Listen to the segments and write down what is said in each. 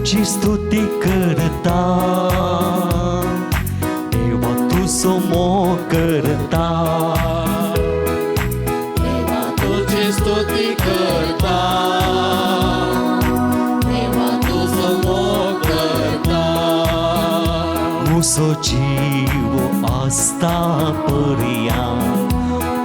तुझी स्तुती करता, देवा तू समो करता, देवा तुझी स्तुती करता, देवा तू समो करता. मुसो जीव आस्ता पर्या,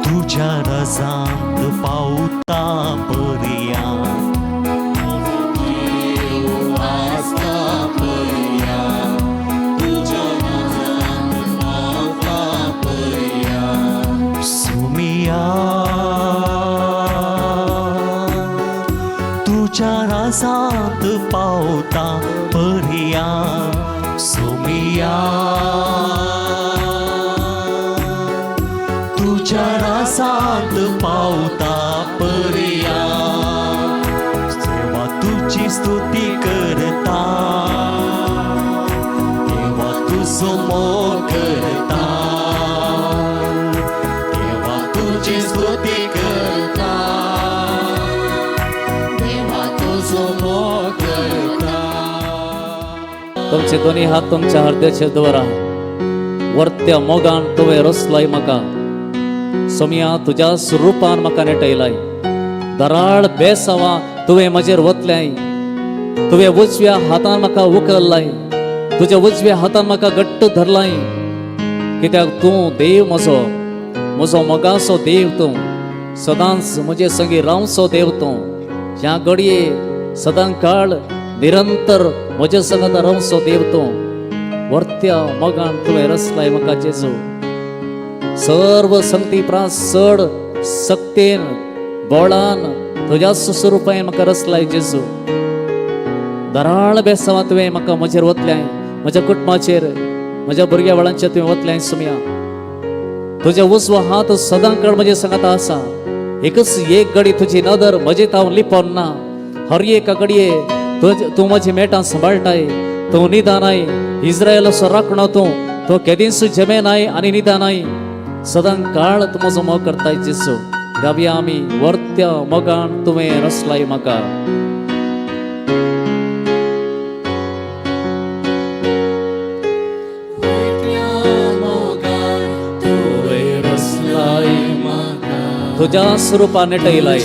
तुझ्या रजांत पावता पर्या. तुझ्या रजांत पावता पर्या. सोमिया तुझ्या रजांत पावता पर्या. देवा तुझी स्तुती करता, देवा तू समो करता, देवा तुझी स्तुती करता, देवा तू समो करता. तुमचे दोन्ही हात तुमच्या हृदयाचे दवरा. वर्त्या मोगान तुवे रसलाय म्हाका, सोमिया तुझ्या स्वरूपान म्हाका नेटयलाय. दराळ बेसावा तुवें म्हजेर वतल्याय, तुवें उजव्या हातान म्हाका उखललाय, तुज्या उजव्या हातान म्हाका घट्ट धरलाय. कित्याक तूं देव म्हजो, म्हजो मोगाचो देव तूं, सदांच म्हजे संगी रावचो देव तूं. ह्या घडये सदां काळ निरंतर म्हजे संगत रावचो देव तूं. वर्त्या मोगान तुवें रचलाय म्हाका जेजू. सर्व संगती प्रास चड सक्तेन बळान तुज्या स्वरूपान म्हाका रचलाय जेजू. दराळ बेसांवा तुवें म्हाका म्हजेर वतल्याय, म्हज्या कुटुंबाचेर, म्हज्या भुरग्या बाळांचेर तुवें वतल्याय. सोमिया तुजे उजवो हात सदां काळ म्हजे सांगात आसा. एकच एक घडी तुजी नदर म्हजे हांव लिपोन ना. हर एका घडये तूं म्हजी मेटां सांबाळटाय, तूं निदानाय. इस्रायलाचो राखणो तूं केदींच जमेनाय आनी निदानाय. सदां काळ तूं म्हजो मोग करताय जेजू. गावया आमी वर्त्या मोगान तुवें रचलाय म्हाका. तुझ्या स्वरूपान नेटयलाय.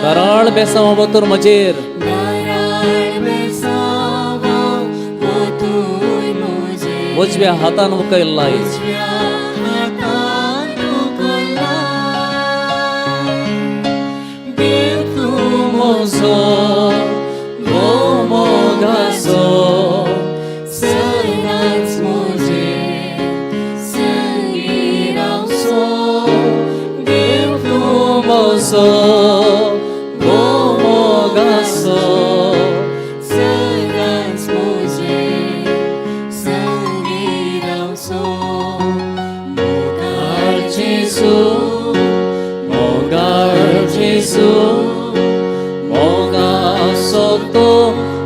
दराळ बेसांवा वतूर म्हजेर, उजव्या हातान उखललाय. म्हजो मोगाचो so mogaso सदांच म्हजे संगी रावचो. मोगाळ जेजू, मोगाळ जेजू, मोगासो तो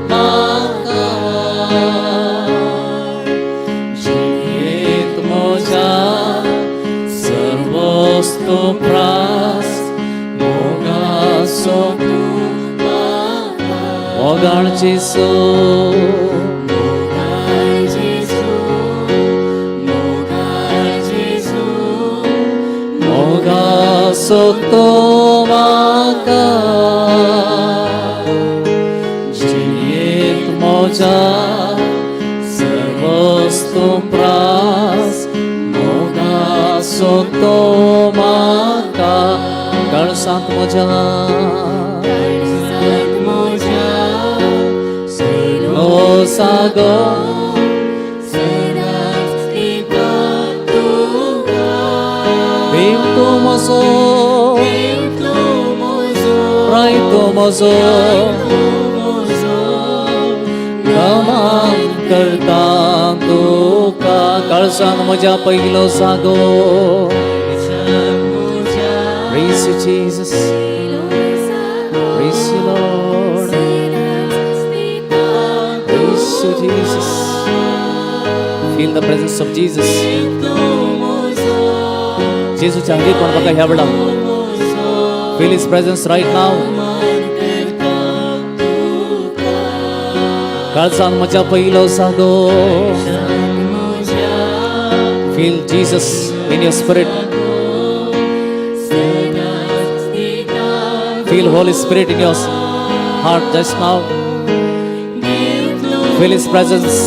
म्हाका. जिणेंत म्हज्या सर्वोस्तू प्रास मोगासो मोगाळ जेजू, मोगाळ जेजू, मोगाळ जेजू, मोगासो तो म्हाका. जिणेंत म्हज्या सर्वोस्तू प्रास मोगासो तो म्हाका. कळसांत म्हज्या सागो देव तूं म्हजो, राय तूं म्हजो. नमन करता तुका. कळसांत म्हज्या पयलो sago. Praise you, Jesus. Praise you, Lord. Praise you, Jesus. Feel the presence of Jesus. Jesus च्या हृदयात कोण बघा ह्या वेळा. Feel His presence right now. काळजान म्हज्या पयलो जागो feel Jesus in your spirit feel holy spirit in your heart just now feel his presence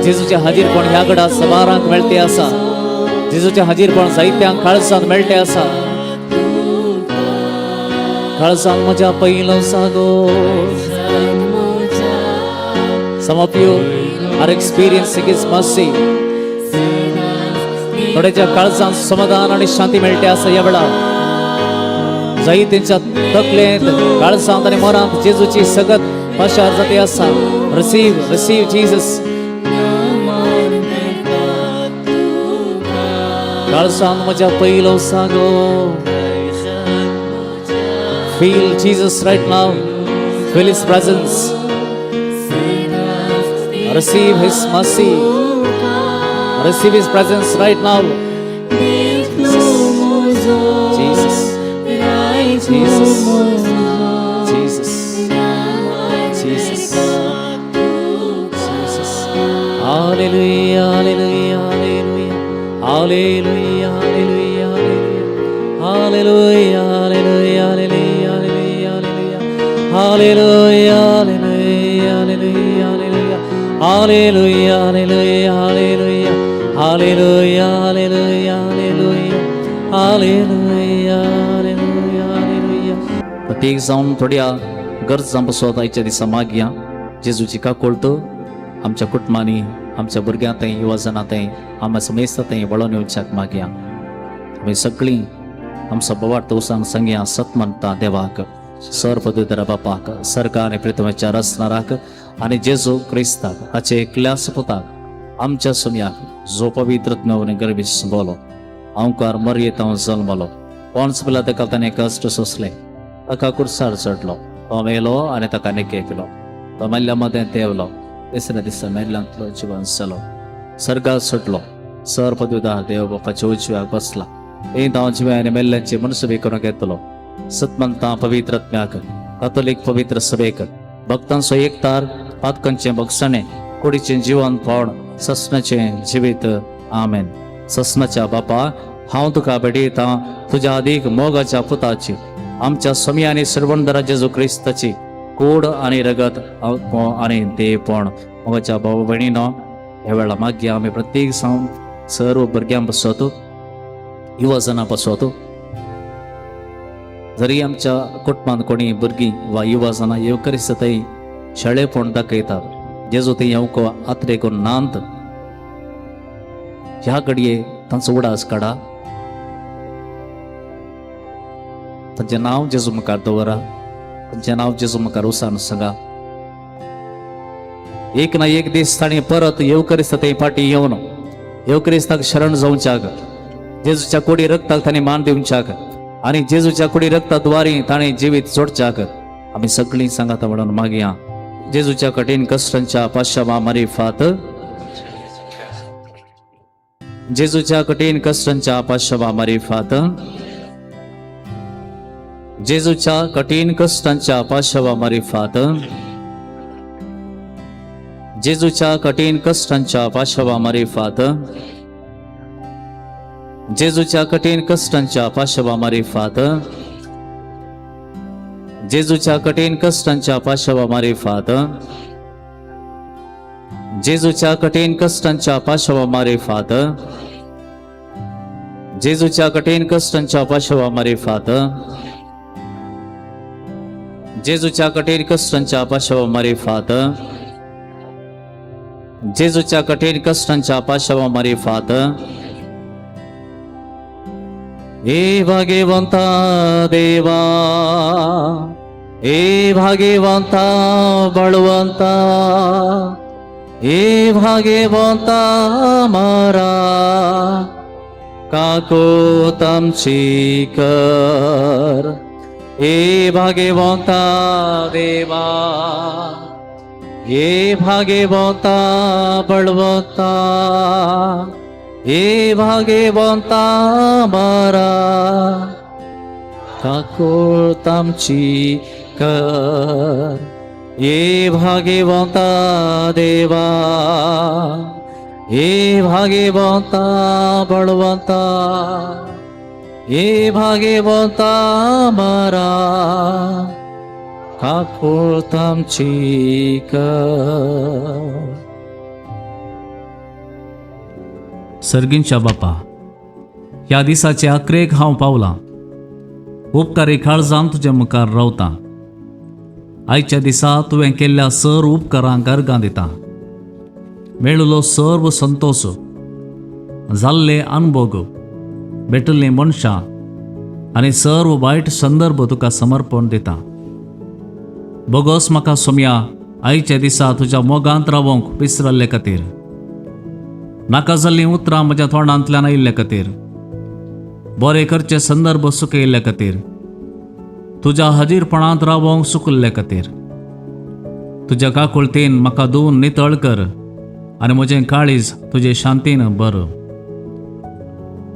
जेजूचे हाजीरपण ह्या घडा सबारांक मेळटे आसा जेजूचे हाजीरपण जायत्यांक काळजान मेळटे आसा काळजान म्हज्या पयलो जागो Some of you are experiencing His mercy. थोड्याच्या काळजान समाधान आणि शांती मेळटे आसा ह्या वेळार जायत्यांच्या तकलेंत काळजांत आणि मनांत जेजूची सगत पाशार जाती आसा रिसीव जीसस काळजान म्हज्या पयलो जागो feel Jesus right now feel His presence receive His mercy receive His presence right now Jesus Jesus Jesus Jesus Jesus Jesus hallelujah hallelujah hallelujah hallelujah hallelujah hallelujah hallelujah hallelujah hallelujah hallelujah hallelujah hallelujah hallelujah hallelujah hallelujah hallelujah प्रत्येक जाऊन थोड्या गरजां बसोत आयच्या दिसा मागया जेजूची काकोळतो आमच्या कुटुंबांनी आमच्या भुरग्यांतय युवजनांतय आमच्या समेस्तांतय वळोन येवच्याक मागया आमी सगळीं आमचो बोवाळ तोवसान सांगया सतमंता देवाक सर्वपदुधर बापाक सर्गा आनी पृथ्वीच्या रचणाराक आनी जेजू क्रिस्ताक हाचे एकल्या पुताक आमच्या सुमयाक जो पवित्रत्म्यावरून गर्भीस बोलो अवकार मर्येत हांव जल्मलो पोंच पिला ताका ताणें कश्ट सोंसले ताका कुर्सार चडलो तो मेलो आनी ताका निकेकलो तो मेल्ल्या मदें देंवलो तिसऱ्या दिसा मेल्ल्यांतलो जिवन जालो सर्गाक सुटलो सर्वपदुधार देव बापाच्या उजव्याक बसला एक हांव जिव्यान मेल्ल्यांची मनसुबी करूंक येतलो सतमंता पवित्रत्म्याक कातोलीक पवित्र सभेक भक्तांचो एकतार पातकांचे भक्षणे कुडीचें जीवन पावण ससनाचें जिवीत आमेन ससनाच्या बापा हांव तुका बेडयतां तुज्या अदीक मोगाच्या पुताची आमच्या स्वामी आनी सर्वंदरा जेजू क्रिस्ताची कूड आनी रगत आनी देवपण मोगाच्या भाव भयणीनो ह्या वेळा मागया आमी प्रत्येक जावन सर्व भुरग्यांक बसोतो युवजनां बसोतो जरी आमच्या कुटुंबांत कोणी भुरगीं वा युवजनां येवकरिस्तय शाळेपण दाखयतात जेजू ते येवको आत्रे करून नांत ह्या घडये तांचो उडास काडा तांचें नांव जेजू मुखार दवरा तांचें नांव जेजू मुखार उसान सांगा एक ना एक दीस ताणें परत येवकरिस्तय फाटी येवन येवकरिस्ताक शरण जावच्याक जेजूच्या कोडी रक्ताक ताणें मान दिवच्याक आनी जेजूच्या कुडी रक्ताद्वारे ताणें जिवीत जोडच्याक आमी सगळीं सांगात म्हणून मागया जेजूच्या कठीण कश्टांच्या पाश्चावा मारिफात जेजूच्या कठीण कश्टांच्या पाश्चावा मारिफात जेजूच्या कठीण कश्टांच्या पाश्चावा मारिफात जेजूच्या कठीण कश्टांच्या पाश्चावा मारिफात जेजूच्या कठीण कष्टांच्या पाशवा मारिफात जेजूच्या कठीण कष्टांच्या पाशवा मारिफात जेजूच्या कठीण कष्टांच्या पाशवा मारिफात जेजूच्या कठीण कष्टांच्या पाशवा मारिफात जेजूच्या कठीण कष्टांच्या पाशवा मारिफात जेजूच्या कठीण कष्टांच्या पाशवा मारिफात हे भाग्यवंता देवा हे भाग्यवंता बळवंता हे भाग्यवंता मारा काको तमची कर हे भाग्यवंता देवा हे भाग्यवंता बळवंता हे भाग्यवंता मारा काकोळ तामची कर ये भाग्यवंता देवा, ये भाग्यवंता बळवंता, ये भाग्यवंता मारा काकूळ तामची कर. सर्गींच्या बापा, ह्या दिसाचे अक्रेक हांव पावलां. उपकारी काळजान तुजे मुखार रावतां. आयच्या दिसा तुवें केल्ल्या सर्व उपकारांक अर्गां दितां. मेळिल्लो सर्व संतोश, जाल्ले अनुभव, भेटल्लीं मनशां आनी सर्व वायट संदर्भ तुका समर्पण दितां. बोगोस म्हाका सोम्या आयच्या दिसा तुज्या मोगांत रावंक विसरल्ले खातीर, नाका जाल्लीं उतरां म्हज्या तोंडांतल्यान आयिल्ले खातीर, बरे करचे संदर्भ सुकयल्ले खातीर, तुज्या हजीरपणांत रावंक सुकल्ले खातीर, तुज्या काकुळतेन म्हाका धुवन नितळ कर आनी म्हजें काळीज तुजे शांतीन भर.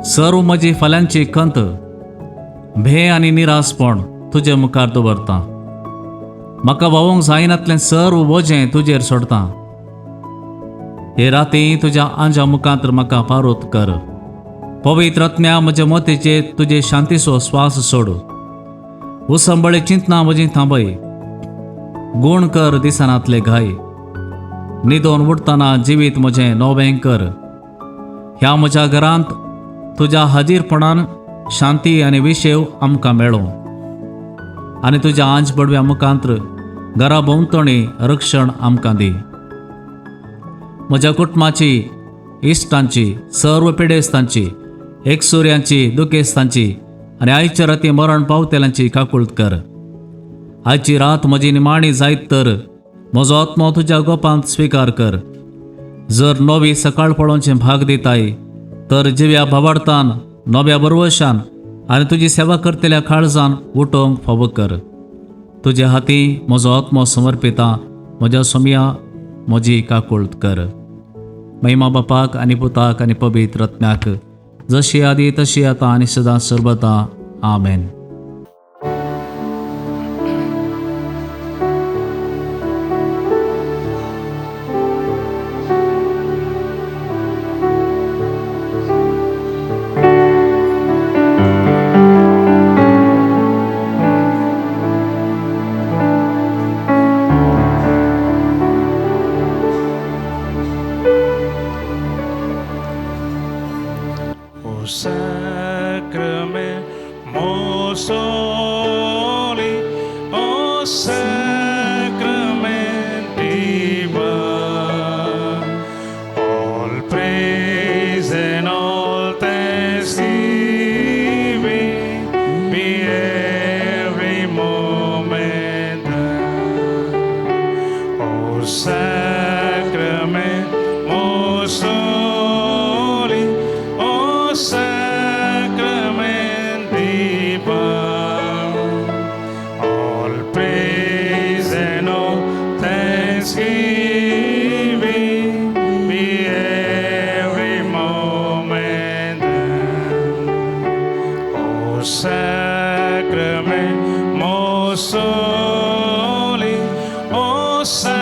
सर्व म्हजी फाल्यांची खंत, भे आनी निरासपण तुजे मुखार दवरतां. म्हाका भोवंक जायनातलें सर्व वजें तुजेर सोडतां. हे राती तुज्या आंजा मुखांत म्हाका पारोत कर. पवित्र आत्म्या म्हज्या मोतीचेर तुजे शांतीचो स्वास सोड. उसंबळे चिंतना म्हजी थांबय. गूण कर दिसानांतले घाय. न्हिदोन उठतना जिवीत म्हजें नवें कर. ह्या म्हज्या घरांत तुज्या हाजीरपणान शांती आनी विशेव आमकां मेळो. आनी तुज्या आंज पडव्या मुखांत्र घरा भोंवतणी रक्षण आमकां दी. म्हज्या कुटुंबाची, इश्टांची, सर्व पिडेस्तांची, एकसुऱ्यांची, दुखेस्तांची आनी आयच्या राती मरण पावतेल्यांची काकूळट कर. आयची रात म्हजी निमाणी जायत तर म्हजो आत्मो तुज्या गोपांत स्विकार कर. जर नवी सकाळ पळोवचें भाग दिताय तर जिव्या भावार्थान, नव्या बरवशान आनी तुजी सेवा करतल्या काळजान उठोवंक फावो कर. तुज्या हाती म्हजो आत्मो समर्पिता. म्हज्या सोम्या म्हजी काकूळट कर. महिमा बापाक आनी पुताक आनी पवित्र आत्म्याक, जशी आदी तशी आतां आनी सदां सर्वदा. आमेन. Sacramento soli, o sacrament divine, all praise and all thanksgiving be every moment thine. O sacrament most holy, O sacrament divine, all praise and all thanksgiving be every moment thine. O sacrament most holy, O sacrament